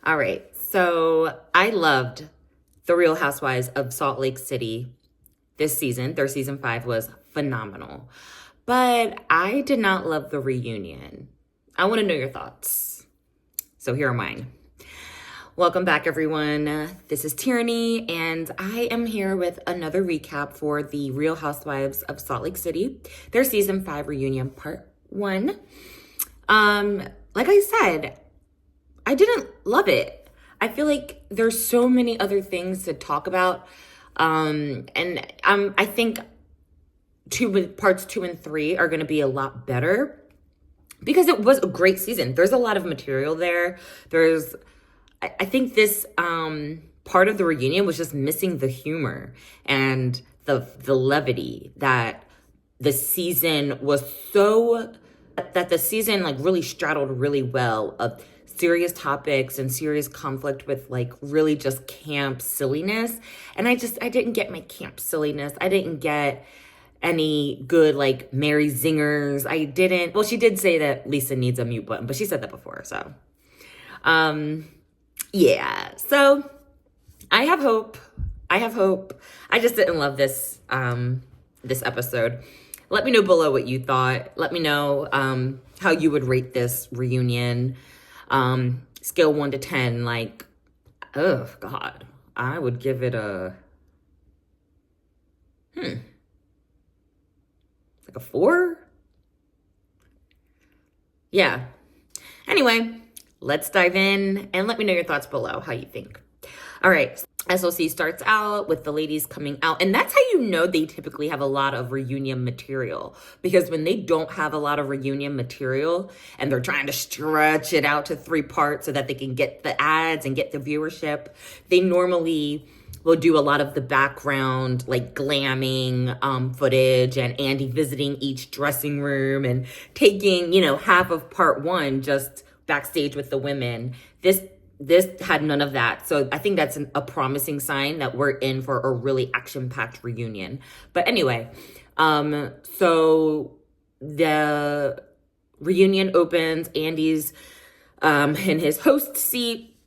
All right. So I loved The Real Housewives of Salt Lake City this season. Their season 5 was phenomenal. But I did not love the reunion. I want to know your thoughts. So here are mine. Welcome back, everyone. This is Tierney, and I am here with another recap for The Real Housewives of Salt Lake City, their season 5 reunion part 1. Like I said, I didn't love it. I feel like there's so many other things to talk about. I think parts 2 and 3 are going to be a lot better because it was a great season. There's a lot of material there. I think this part of the reunion was just missing the humor and the levity that the season was that the season like really straddled really well of serious topics and serious conflict with like really just camp silliness. And I didn't get my camp silliness. I didn't get any good like Mary zingers. Well, she did say that Lisa needs a mute button, but she said that before. So, yeah. So I have hope. I just didn't love this episode. Let me know below what you thought. Let me know how you would rate this reunion. Scale 1 to 10, like, oh God, I would give it like a 4? Yeah. Anyway, let's dive in and let me know your thoughts below, how you think. All right. SLC starts out with the ladies coming out, and that's how you know they typically have a lot of reunion material, because when they don't have a lot of reunion material and they're trying to stretch it out to 3 parts so that they can get the ads and get the viewership, they normally will do a lot of the background, like glamming footage, and Andy visiting each dressing room and taking, half of part 1 just backstage with the women. This had none of that. So I think that's a promising sign that we're in for a really action-packed reunion. But anyway, so the reunion opens. Andy's in his host seat.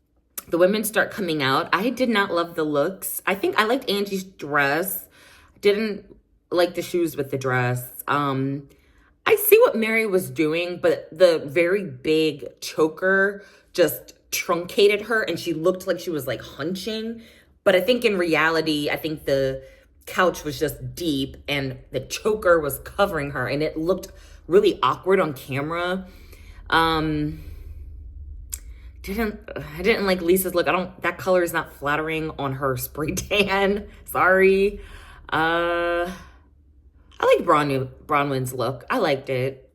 The women start coming out. I did not love the looks. I think I liked Angie's dress. Didn't like the shoes with the dress. I see what Mary was doing, but the very big choker just truncated her and she looked like she was like hunching. But I think in reality, I think the couch was just deep and the choker was covering her and it looked really awkward on camera. I didn't like Lisa's look. That color is not flattering on her spray tan. Sorry. I like Bronwyn's look. I liked it.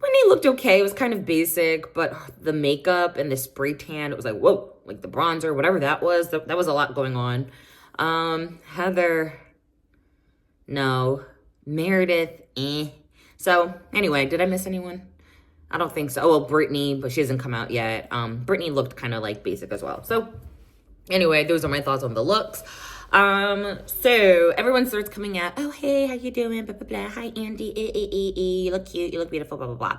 Whitney looked okay. It was kind of basic, but the makeup and the spray tan, it was like, whoa, like the bronzer, whatever that was. That was a lot going on. Heather, no. Meredith, So anyway, did I miss anyone? I don't think so. Oh, well, Brittany, but she hasn't come out yet. Brittany looked kind of like basic as well. So anyway, those are my thoughts on the looks. So everyone starts coming out. Oh, hey, how you doing? Blah, blah, blah. Hi, Andy. You look cute. You look beautiful, blah, blah,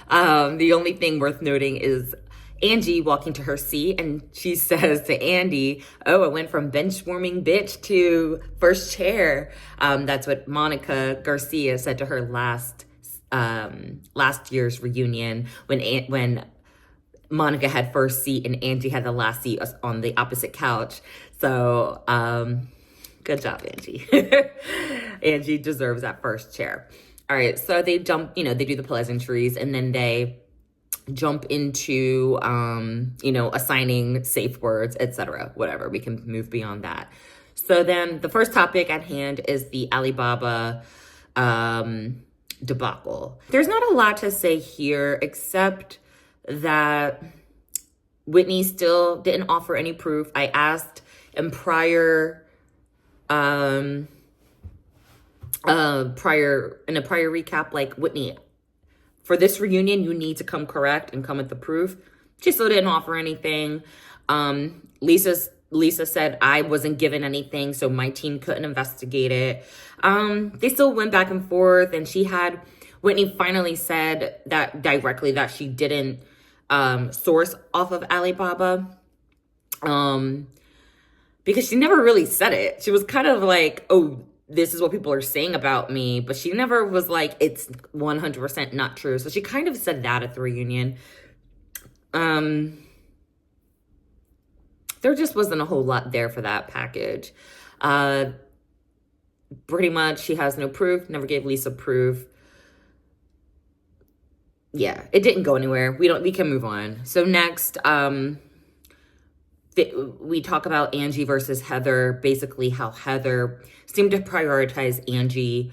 blah. The only thing worth noting is Angie walking to her seat and she says to Andy, oh, I went from bench warming bitch to first chair. That's what Monica Garcia said to her last year's reunion when Monica had first seat and Angie had the last seat on the opposite couch. So, good job, Angie. Angie deserves that first chair. All right, so they jump, they do the pleasantries and then they jump into, assigning safe words, etc. Whatever, we can move beyond that. So then the first topic at hand is the Alibaba debacle. There's not a lot to say here except that Whitney still didn't offer any proof. I asked in a prior recap, like, Whitney, for this reunion, you need to come correct and come with the proof. She still didn't offer anything. Lisa said I wasn't given anything, so my team couldn't investigate it. They still went back and forth, and Whitney finally said that directly that she didn't source off of Alibaba. Because she never really said it. She was kind of like, oh, this is what people are saying about me, but she never was like, it's 100% not true. So she kind of said that at the reunion. There just wasn't a whole lot there for that package. Pretty much, she has no proof, never gave Lisa proof. Yeah, it didn't go anywhere. We can move on. So next, we talk about Angie versus Heather, basically how Heather seemed to prioritize Angie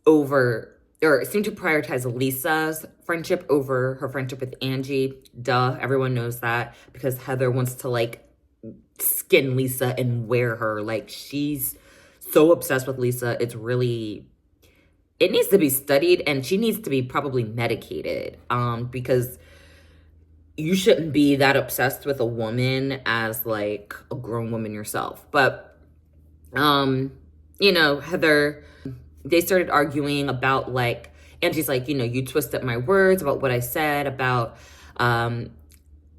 seemed to prioritize Lisa's friendship over her friendship with Angie. Duh, everyone knows that, because Heather wants to like skin Lisa and wear her. Like, she's so obsessed with Lisa. It needs to be studied, and she needs to be probably medicated, because you shouldn't be that obsessed with a woman as like a grown woman yourself. But, Heather, they started arguing about like, Angie's like, you twisted my words about what I said about,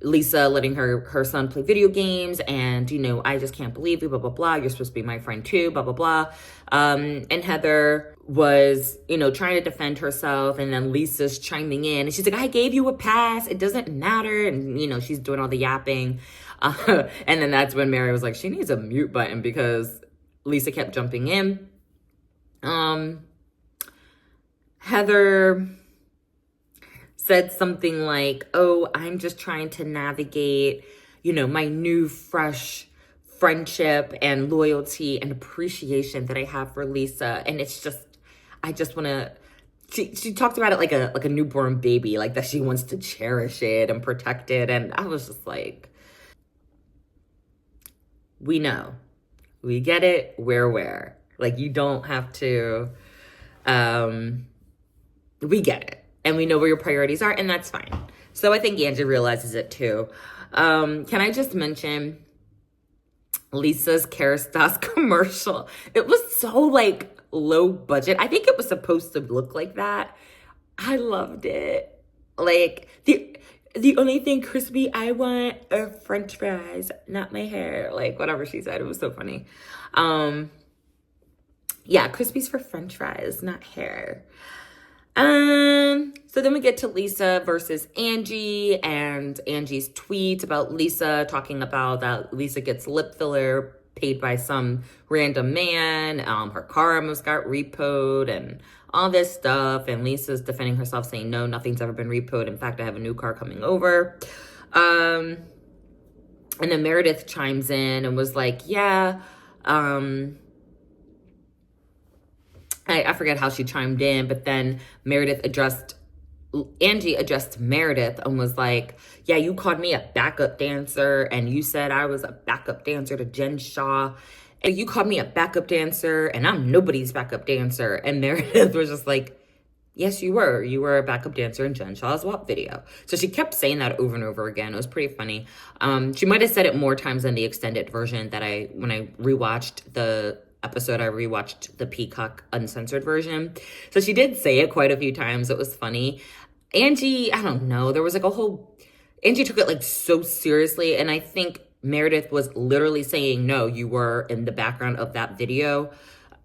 Lisa letting her son play video games, and, I just can't believe you, blah, blah, blah. You're supposed to be my friend too, blah, blah, blah. And Heather was, trying to defend herself, and then Lisa's chiming in, and she's like, I gave you a pass. It doesn't matter. And, she's doing all the yapping. And then that's when Mary was like, she needs a mute button, because Lisa kept jumping in. Heather said something like, oh, I'm just trying to navigate, my new fresh friendship and loyalty and appreciation that I have for Lisa. And it's just, I just want to, she talked about it like a newborn baby, like that she wants to cherish it and protect it. And I was just like, we know, we get it, we're aware. Like, you don't have to, we get it. And we know where your priorities are, and that's fine. So I think Angie realizes it too. Can I just mention Lisa's Kerastase commercial? It was so like low budget. I think it was supposed to look like that. I loved it. Like, the only thing crispy I want are French fries, not my hair. Like, whatever she said. It was so funny. Yeah, Crispies for French fries, not hair. So then we get to Lisa versus Angie, and Angie's tweet about Lisa, talking about that Lisa gets lip filler paid by some random man. Her car almost got repoed and all this stuff. And Lisa's defending herself, saying, no, nothing's ever been repoed. In fact, I have a new car coming over. And then Meredith chimes in and was like, yeah, I forget how she chimed in, but then Angie addressed Meredith and was like, yeah, you called me a backup dancer, and you said I was a backup dancer to Jen Shah. And you called me a backup dancer, and I'm nobody's backup dancer. And Meredith was just like, yes, you were. You were a backup dancer in Jen Shah's WAP video. So she kept saying that over and over again. It was pretty funny. She might have said it more times than the extended version when I rewatched the episode, I rewatched the Peacock uncensored version. So she did say it quite a few times. It was funny. Angie, I don't know. There was like Angie took it like so seriously. And I think Meredith was literally saying, no, you were in the background of that video,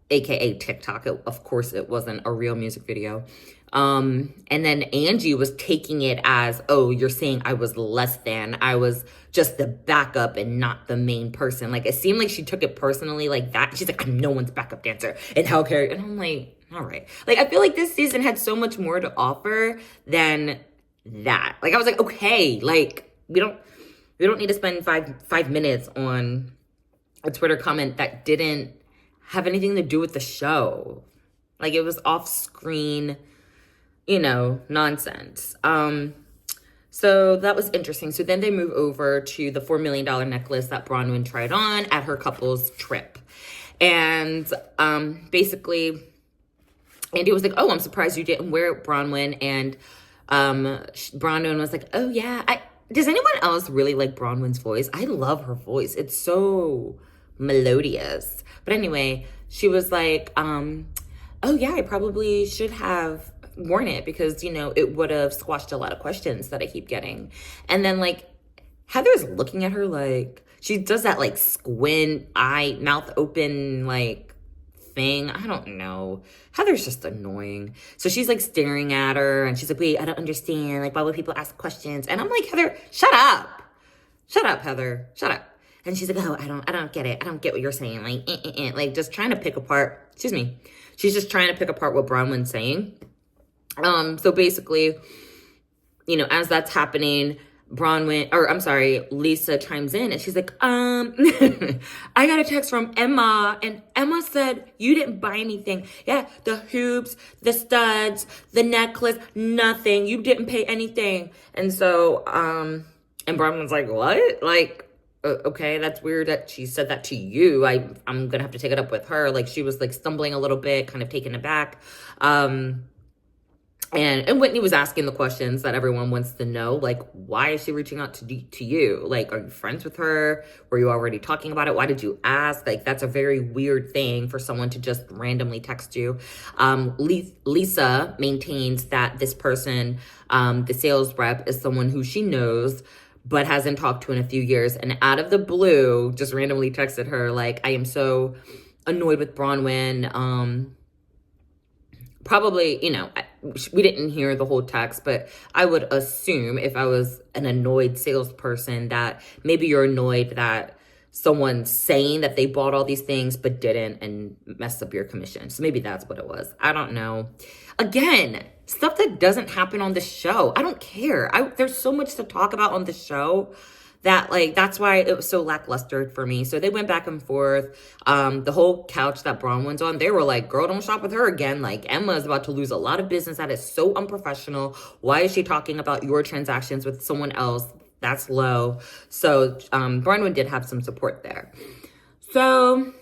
AKA TikTok. Of course, it wasn't a real music video. And then Angie was taking it as, oh, you're saying I was less than. I was just the backup and not the main person. Like, it seemed like she took it personally like that. She's like, I'm no one's backup dancer. And how care? And I'm like, all right. Like, I feel like this season had so much more to offer than that. Like, I was like, okay, like, we don't need to spend five minutes on a Twitter comment that didn't have anything to do with the show. Like, it was off screen, nonsense. So that was interesting. So then they move over to the $4 million necklace that Braunwyn tried on at her couple's trip. And basically, Andy was like, oh, I'm surprised you didn't wear it, Braunwyn. And Braunwyn was like, oh, yeah. Does anyone else really like Braunwyn's voice? I love her voice. It's so melodious. But anyway, she was like, oh, yeah, I probably should have worn it because, you know, it would have squashed a lot of questions that I keep getting. And then like Heather's looking at her like, she does that like squint eye, mouth open, like thing. I don't know. Heather's just annoying. So she's like staring at her and she's like, wait, I don't understand. Like, why would people ask questions? And I'm like, Heather, shut up. Shut up, Heather. Shut up. And she's like, oh, I don't get it. I don't get what you're saying. Like just trying to pick apart, excuse me. She's just trying to pick apart what Bronwyn's saying. So basically, you know, as that's happening, Lisa chimes in and she's like, I got a text from Emma and Emma said you didn't buy anything. Yeah, the hoops, the studs, the necklace, nothing. You didn't pay anything. And so, and Bronwyn's like, what? Like, okay, that's weird that she said that to you. I'm gonna have to take it up with her. Like she was like stumbling a little bit, kind of taken aback. And Whitney was asking the questions that everyone wants to know, like, why is she reaching out to you? Like, are you friends with her? Were you already talking about it? Why did you ask? Like, that's a very weird thing for someone to just randomly text you. Lisa maintains that this person, the sales rep, is someone who she knows but hasn't talked to in a few years. And out of the blue, just randomly texted her, like, I am so annoyed with Bronwyn. Probably, you know, we didn't hear the whole text, but I would assume if I was an annoyed salesperson that maybe you're annoyed that someone's saying that they bought all these things but didn't and messed up your commission. So maybe that's what it was. I don't know. Again, stuff that doesn't happen on the show. I don't care. There's so much to talk about on the show that like, that's why it was so lackluster for me. So they went back and forth. The whole couch that Bronwyn's on, they were like, girl, don't shop with her again. Like Emma is about to lose a lot of business. That is so unprofessional. Why is she talking about your transactions with someone else? That's low. So Bronwyn did have some support there. So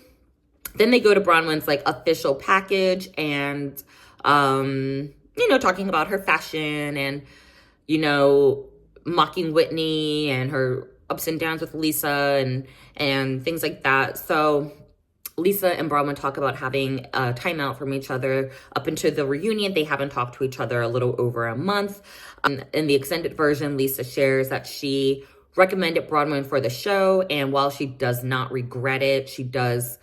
then they go to Bronwyn's like official package and, you know, talking about her fashion and, you know, mocking Whitney and her ups and downs with Lisa and things like that. So Lisa and Bronwyn talk about having a timeout from each other up until the reunion. They haven't talked to each other a little over a month. In the extended version, Lisa shares that she recommended Bronwyn for the show. And while she does not regret it, she does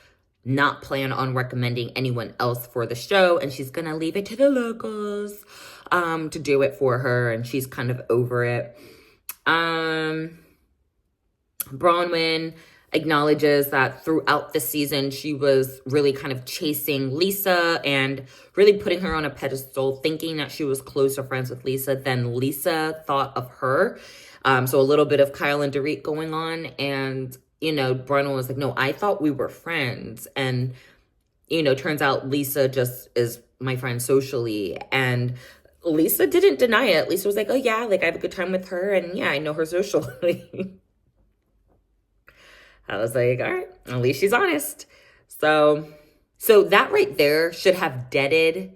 not plan on recommending anyone else for the show. And she's going to leave it to the locals to do it for her. And she's kind of over it. Bronwyn acknowledges that throughout the season, she was really kind of chasing Lisa and really putting her on a pedestal, thinking that she was closer friends with Lisa than Lisa thought of her. So a little bit of Kyle and Dorit going on. And, you know, Bronwyn was like, no, I thought we were friends. And, you know, turns out Lisa just is my friend socially. And Lisa didn't deny it. Lisa was like, oh yeah, like I have a good time with her. And yeah, I know her socially. I was like, all right, at least she's honest. So that right there should have deaded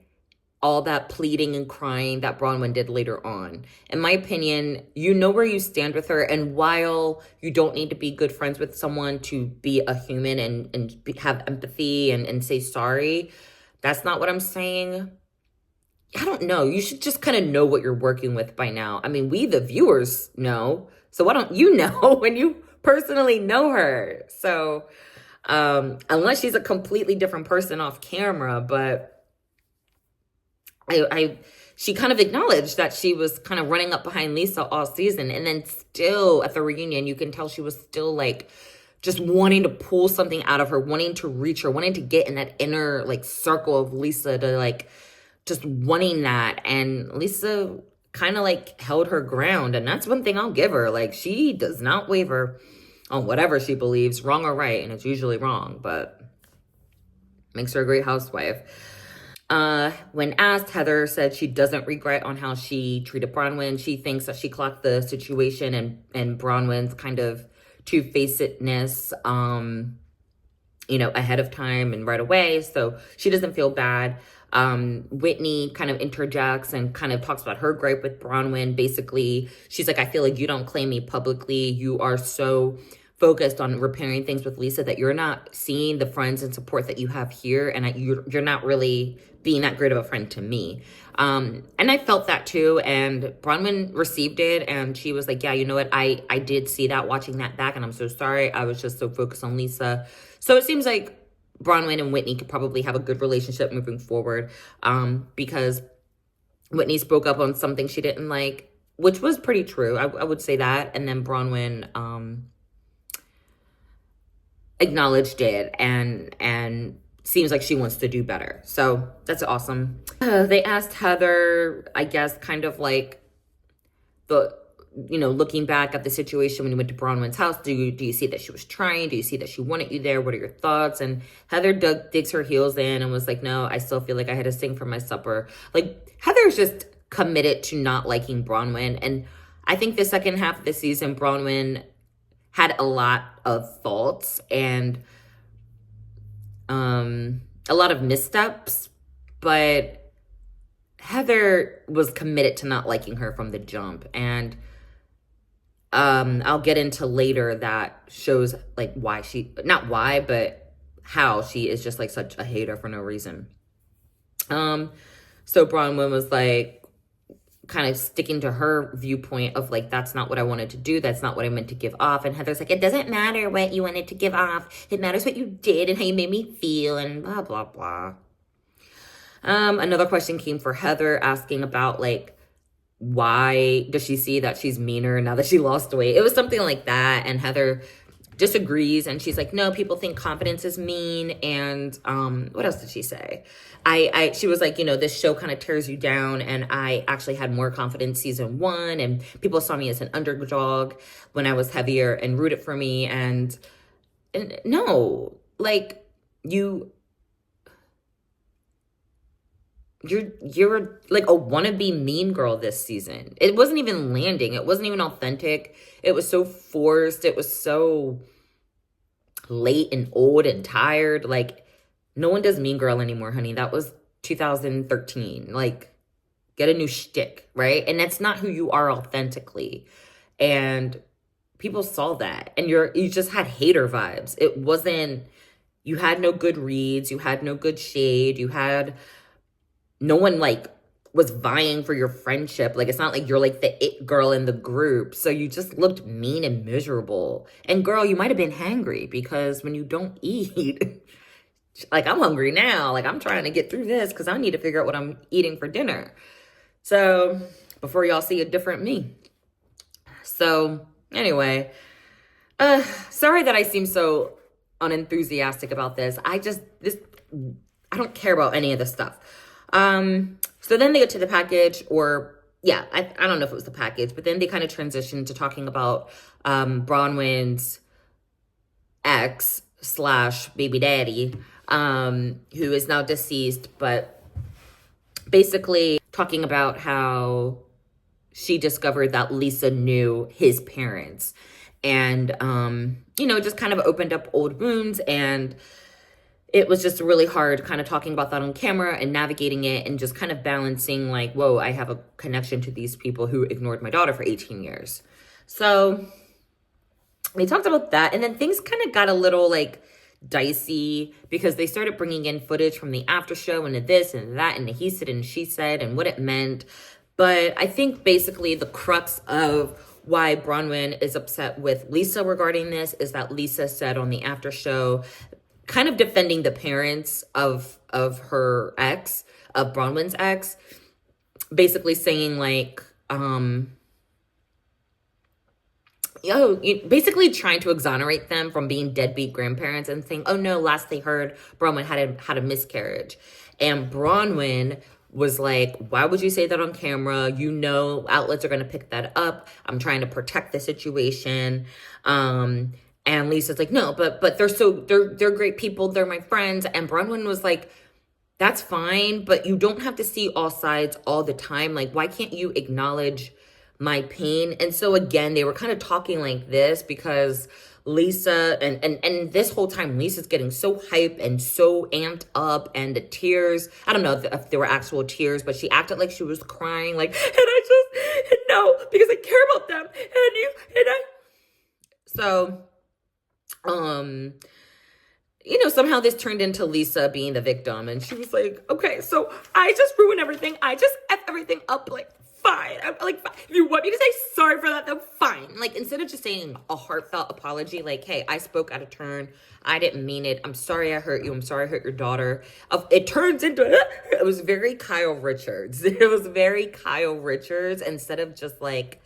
all that pleading and crying that Bronwyn did later on. In my opinion, you know where you stand with her. And while you don't need to be good friends with someone to be a human and have empathy and say sorry, that's not what I'm saying. I don't know. You should just kind of know what you're working with by now. I mean, we, the viewers, know. So why don't you know when you personally know her? So unless she's a completely different person off camera, but she kind of acknowledged that she was kind of running up behind Lisa all season. And then still at the reunion, you can tell she was still like just wanting to pull something out of her, wanting to reach her, wanting to get in that inner like circle of Lisa, to like just wanting that. And Lisa kind of like held her ground. And that's one thing I'll give her. Like she does not waver on whatever she believes, wrong or right. And it's usually wrong, but makes her a great housewife. When asked, Heather said she doesn't regret on how she treated Bronwyn. She thinks that she clocked the situation and Bronwyn's kind of two-facedness, you know, ahead of time and right away. So she doesn't feel bad. Whitney kind of interjects and kind of talks about her gripe with Bronwyn. Basically, she's like, I feel like you don't claim me publicly. You are so focused on repairing things with Lisa, that you're not seeing the friends and support that you have here, and that you're not really being that great of a friend to me. And I felt that too, and Bronwyn received it, and she was like, yeah, you know what, I did see that watching that back, and I'm so sorry. I was just so focused on Lisa. So it seems like Bronwyn and Whitney could probably have a good relationship moving forward, because Whitney spoke up on something she didn't like, which was pretty true. I would say that. And then Bronwyn acknowledged it and seems like she wants to do better. So that's awesome. They asked Heather, I guess, kind of like looking back at the situation when you went to Bronwyn's house, do you see that she was trying? Do you see that she wanted you there? What are your thoughts? And Heather digs her heels in and was like, no, I still feel like I had to sing for my supper. Like, Heather's just committed to not liking Bronwyn. And I think the second half of the season, Bronwyn had a lot of faults and a lot of missteps, but Heather was committed to not liking her from the jump. And I'll get into later that shows like why not why, but how she is just like such a hater for no reason. So Bronwyn was like kind of sticking to her viewpoint of like, that's not what I wanted to do. That's not what I meant to give off. And Heather's like, it doesn't matter what you wanted to give off. It matters what you did and how you made me feel and blah, blah, blah. Another question came for Heather asking about like, why does she see that she's meaner now that she lost weight? It was something like that. And Heather disagrees. And she's like, no, people think confidence is mean. And what else did she say? She was like, this show kind of tears you down. And I actually had more confidence season 1. And people saw me as an underdog when I was heavier and rooted for me. And no, like you're like a wannabe mean girl this season. It wasn't even landing. It wasn't even authentic. It was so forced. It was so late and old and tired. Like, no one does mean girl anymore, honey. That was 2013. Like, get a new shtick, right? And that's not who you are authentically. And people saw that. And you just had hater vibes. It wasn't, you had no good reads. You had no good shade. You had no one like was vying for your friendship. Like, it's not like you're like the it girl in the group. So you just looked mean and miserable. And girl, you might have been hangry, because when you don't eat, like, I'm hungry now. Like, I'm trying to get through this because I need to figure out what I'm eating for dinner. So before y'all see a different me. So anyway, sorry that I seem so unenthusiastic about this. I don't care about any of this stuff. So then they get to the package, or yeah, I don't know if it was the package, but then they kind of transitioned to talking about Bronwyn's ex / baby daddy, who is now deceased, but basically talking about how she discovered that Lisa knew his parents, and just kind of opened up old wounds. And it was just really hard kind of talking about that on camera and navigating it and just kind of balancing like, whoa, I have a connection to these people who ignored my daughter for 18 years. So we talked about that. And then things kind of got a little like dicey, because they started bringing in footage from the after show and this and that and the he said and she said and what it meant. But I think basically the crux of why Bronwyn is upset with Lisa regarding this is that Lisa said on the after show, kind of defending the parents of her ex, of Bronwyn's ex, basically saying like, basically trying to exonerate them from being deadbeat grandparents and saying, oh no, last they heard, Bronwyn had a miscarriage. And Bronwyn was like, why would you say that on camera? Outlets are going to pick that up. I'm trying to protect the situation. And Lisa's like, no, but they're great people. They're my friends. And Bronwyn was like, that's fine, but you don't have to see all sides all the time. Like, why can't you acknowledge my pain? And so again, they were kind of talking like this because Lisa, and this whole time, Lisa's getting so hype and so amped up, and the tears, I don't know if there were actual tears, but she acted like she was crying, like, no, because I care about them, so Um, somehow this turned into Lisa being the victim. And she was like, okay, so I just ruined everything. I just F everything up. Like, fine. I'm like, fine. If you want me to say sorry for that, then fine. Like, instead of just saying a heartfelt apology, like, hey, I spoke out of turn. I didn't mean it. I'm sorry I hurt you. I'm sorry I hurt your daughter. It turns into, it was very Kyle Richards. It was very Kyle Richards instead of just like,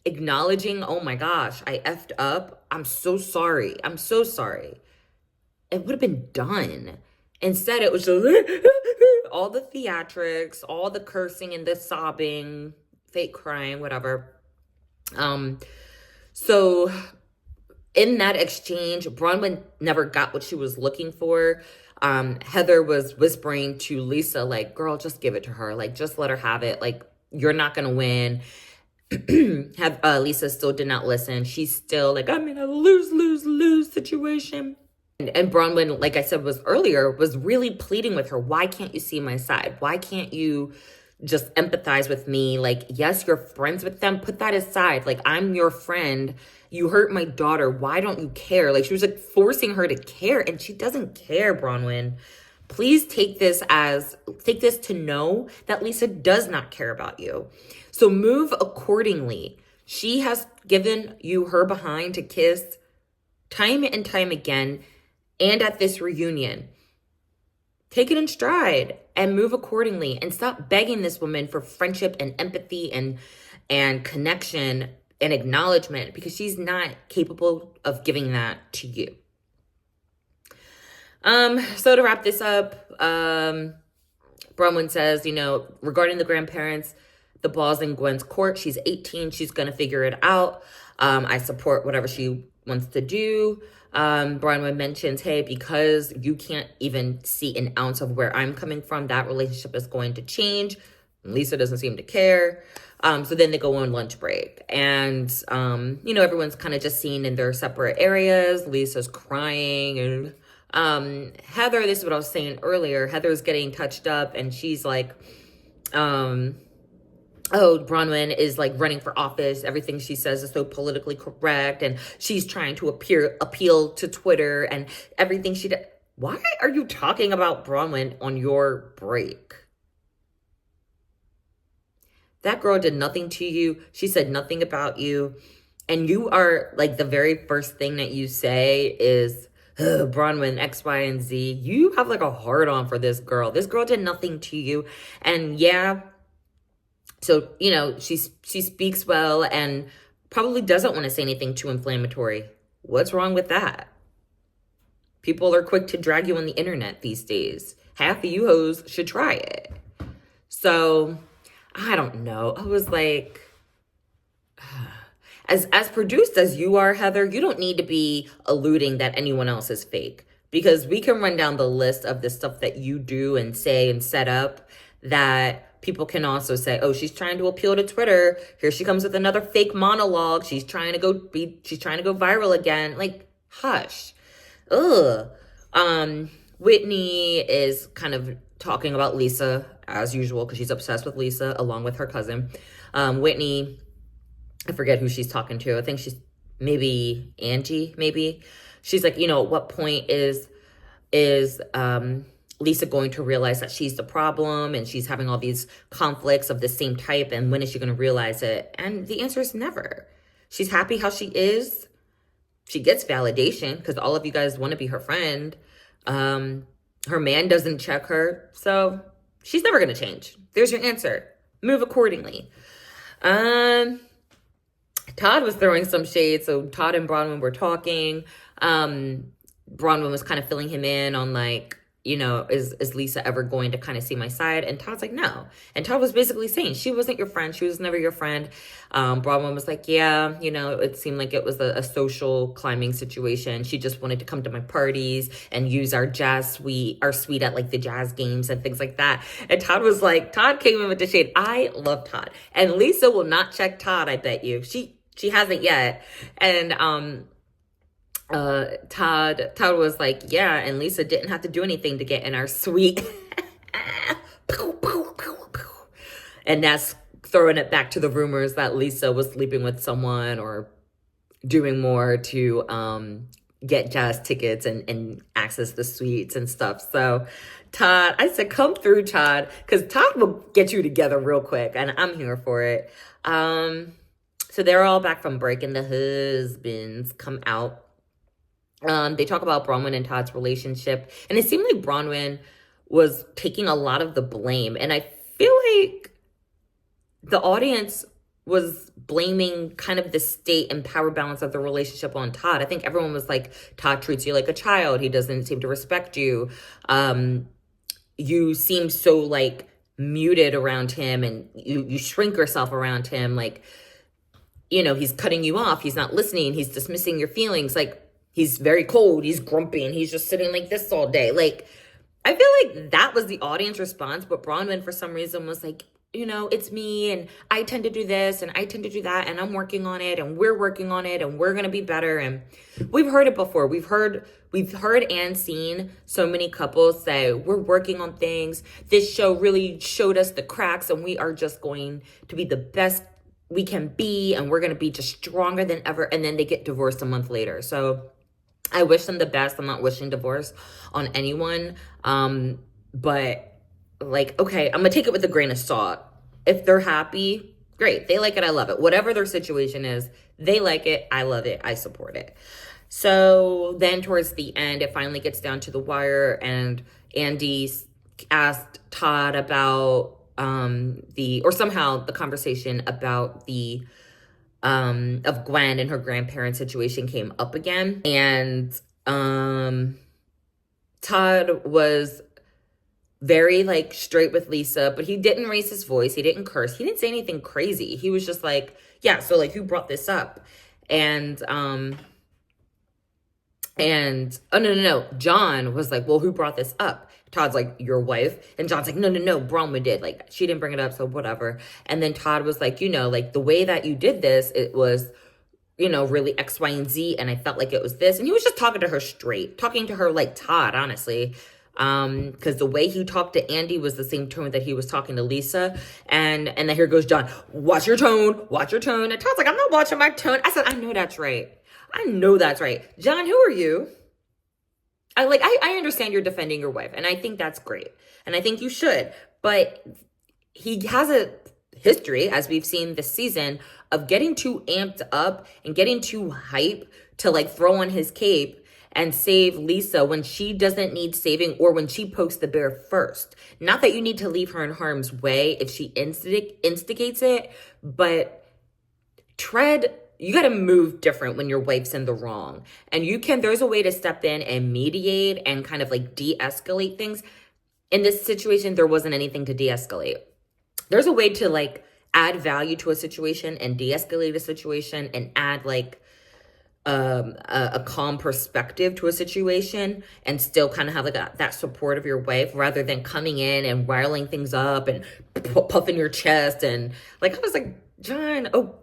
acknowledging, oh my gosh, I effed up. I'm so sorry. I'm so sorry. It would have been done. Instead, it was just all the theatrics, all the cursing and the sobbing, fake crying, whatever. So in that exchange, Bronwyn never got what she was looking for. Heather was whispering to Lisa, like, girl, just give it to her. Like, just let her have it. Like, you're not going to win. Lisa still did not listen. She's still like, I'm in a lose situation. And Bronwyn, like I said was earlier, was really pleading with her. Why can't you see my side? Why can't you just empathize with me? Like, yes, you're friends with them. Put that aside. Like, I'm your friend. You hurt my daughter. Why don't you care? Like, she was like forcing her to care, and she doesn't care, Bronwyn. Please take this to know that Lisa does not care about you. So move accordingly. She has given you her behind to kiss time and time again, and at this reunion. Take it in stride and move accordingly, and stop begging this woman for friendship and empathy and connection and acknowledgement, because she's not capable of giving that to you. So to wrap this up, Bronwyn says, regarding the grandparents, the ball's in Gwen's court. She's 18. She's going to figure it out. I support whatever she wants to do. Bronwyn mentions, hey, because you can't even see an ounce of where I'm coming from, that relationship is going to change. Lisa doesn't seem to care. So then they go on lunch break, and, everyone's kind of just seen in their separate areas. Lisa's crying, and Heather, this is what I was saying earlier, Heather's getting touched up, and she's like, Bronwyn is like running for office. Everything she says is so politically correct, and she's trying to appeal to Twitter and everything she does. Why are you talking about Bronwyn on your break? That girl did nothing to you. She said nothing about you. And you are like, the very first thing that you say is, Bronwyn, X, Y, and Z. You have like a hard on for this girl. This girl did nothing to you. And yeah, so, she speaks well and probably doesn't want to say anything too inflammatory. What's wrong with that? People are quick to drag you on the internet these days. Half of you hoes should try it. So, I don't know. I was like, as produced as you are, Heather, you don't need to be alluding that anyone else is fake, because we can run down the list of the stuff that you do and say and set up that people can also say, oh, she's trying to appeal to Twitter. Here she comes with another fake monologue. She's trying to go viral again. Like, hush. Ugh. Whitney is kind of talking about Lisa as usual, because she's obsessed with Lisa along with her cousin. Whitney, I forget who she's talking to. I think she's maybe Angie, maybe. She's like, at what point is Lisa going to realize that she's the problem, and she's having all these conflicts of the same type, and when is she going to realize it? And the answer is never. She's happy how she is. She gets validation because all of you guys want to be her friend. Her man doesn't check her, so she's never going to change. There's your answer. Move accordingly. Todd was throwing some shade, so Todd and Bronwyn were talking. Bronwyn was kind of filling him in on like, is Lisa ever going to kind of see my side? And Todd's like, no. And Todd was basically saying, she wasn't your friend. She was never your friend. Bronwyn was like, yeah, it seemed like it was a social climbing situation. She just wanted to come to my parties and use our suite at like the jazz games and things like that. And Todd was like, Todd came in with the shade. I love Todd. And Lisa will not check Todd, I bet you. She hasn't yet. And, Todd was like, yeah, and Lisa didn't have to do anything to get in our suite. And that's throwing it back to the rumors that Lisa was sleeping with someone or doing more to get Jazz tickets and access the suites and stuff. So Todd, I said, come through, Todd, because Todd will get you together real quick, and I'm here for it. So they're all back from break, and the husbands come out. They talk about Bronwyn and Todd's relationship, and it seemed like Bronwyn was taking a lot of the blame, and I feel like the audience was blaming kind of the state and power balance of the relationship on Todd. I think everyone was like, Todd treats you like a child. He doesn't seem to respect you. You seem so like muted around him, and you shrink yourself around him. Like, you know, he's cutting you off. He's not listening. He's dismissing your feelings. Like, he's very cold. He's grumpy, and he's just sitting like this all day. Like, I feel like that was the audience response, but Bronwyn for some reason was like, you know, it's me, and I tend to do this, and I tend to do that, and I'm working on it, and we're working on it, and we're going to be better. And we've heard it before. We've heard and seen so many couples say, we're working on things. This show really showed us the cracks, and we are just going to be the best we can be, and we're going to be just stronger than ever. And then they get divorced a month later. So I wish them the best. I'm not wishing divorce on anyone. But like, okay, I'm gonna take it with a grain of salt. If they're happy, great. They like it, I love it. Whatever their situation is, they like it, I love it, I support it. So then towards the end, it finally gets down to the wire, and Andy asked Todd about somehow the conversation about of Gwen and her grandparents situation came up again. And Todd was very like straight with Lisa, but he didn't raise his voice. He didn't curse. He didn't say anything crazy. He was just like, yeah, so like, who brought this up? And oh, no. John was like, well, who brought this up? Todd's like, your wife. And John's like, no, Bronwyn did. Like, she didn't bring it up, so whatever. And then Todd was like, you know, like, the way that you did this, it was, you know, really X, Y, and Z, and I felt like it was this. And he was just talking to her straight, talking to her like Todd, honestly. Because the way he talked to Andy was the same tone that he was talking to Lisa. And then here goes John, watch your tone. And Todd's like, I'm not watching my tone. I said, I know that's right. John, who are you? I understand you're defending your wife, and I think that's great. And I think you should. But he has a history, as we've seen this season, of getting too amped up and getting too hype to like throw on his cape and save Lisa when she doesn't need saving, or when she pokes the bear first. Not that you need to leave her in harm's way if she instigates it, but you got to move different when your wife's in the wrong. And there's a way to step in and mediate and kind of like de-escalate things. In this situation, there wasn't anything to de-escalate. There's a way to like add value to a situation and de-escalate a situation and add like a calm perspective to a situation, and still kind of have like that support of your wife, rather than coming in and riling things up and puffing your chest. And like, I was like, John, oh,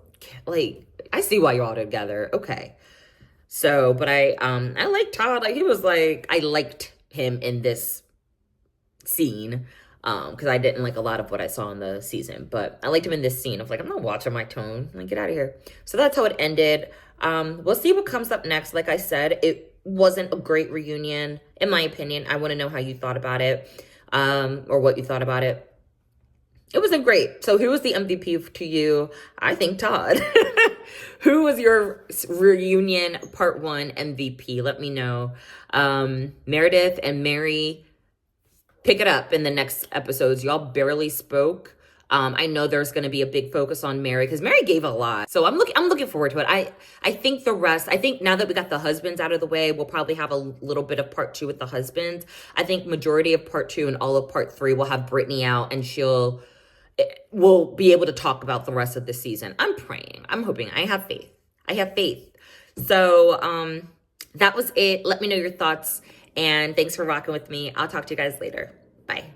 like, I see why you're all together. Okay. So, but I like Todd. Like, he was like, I liked him in this scene. Because I didn't like a lot of what I saw in the season, but I liked him in this scene of like, I'm not watching my tone. Like, get out of here. So that's how it ended. We'll see what comes up next. Like I said, it wasn't a great reunion, in my opinion. I want to know how you thought about it, or what you thought about it. It wasn't great. So who was the MVP to you? I think Todd. Who was your reunion part 1 MVP? Let me know. Meredith and Mary, pick it up in the next episodes. Y'all barely spoke. I know there's going to be a big focus on Mary, because Mary gave a lot. So I'm looking forward to it. I think now that we got the husbands out of the way, we'll probably have a little bit of part 2 with the husbands. I think majority of part 2 and all of part 3 will have Brittany out, and we'll be able to talk about the rest of the season. I'm praying. I'm hoping. I have faith. So that was it. Let me know your thoughts, and thanks for rocking with me. I'll talk to you guys later. Bye.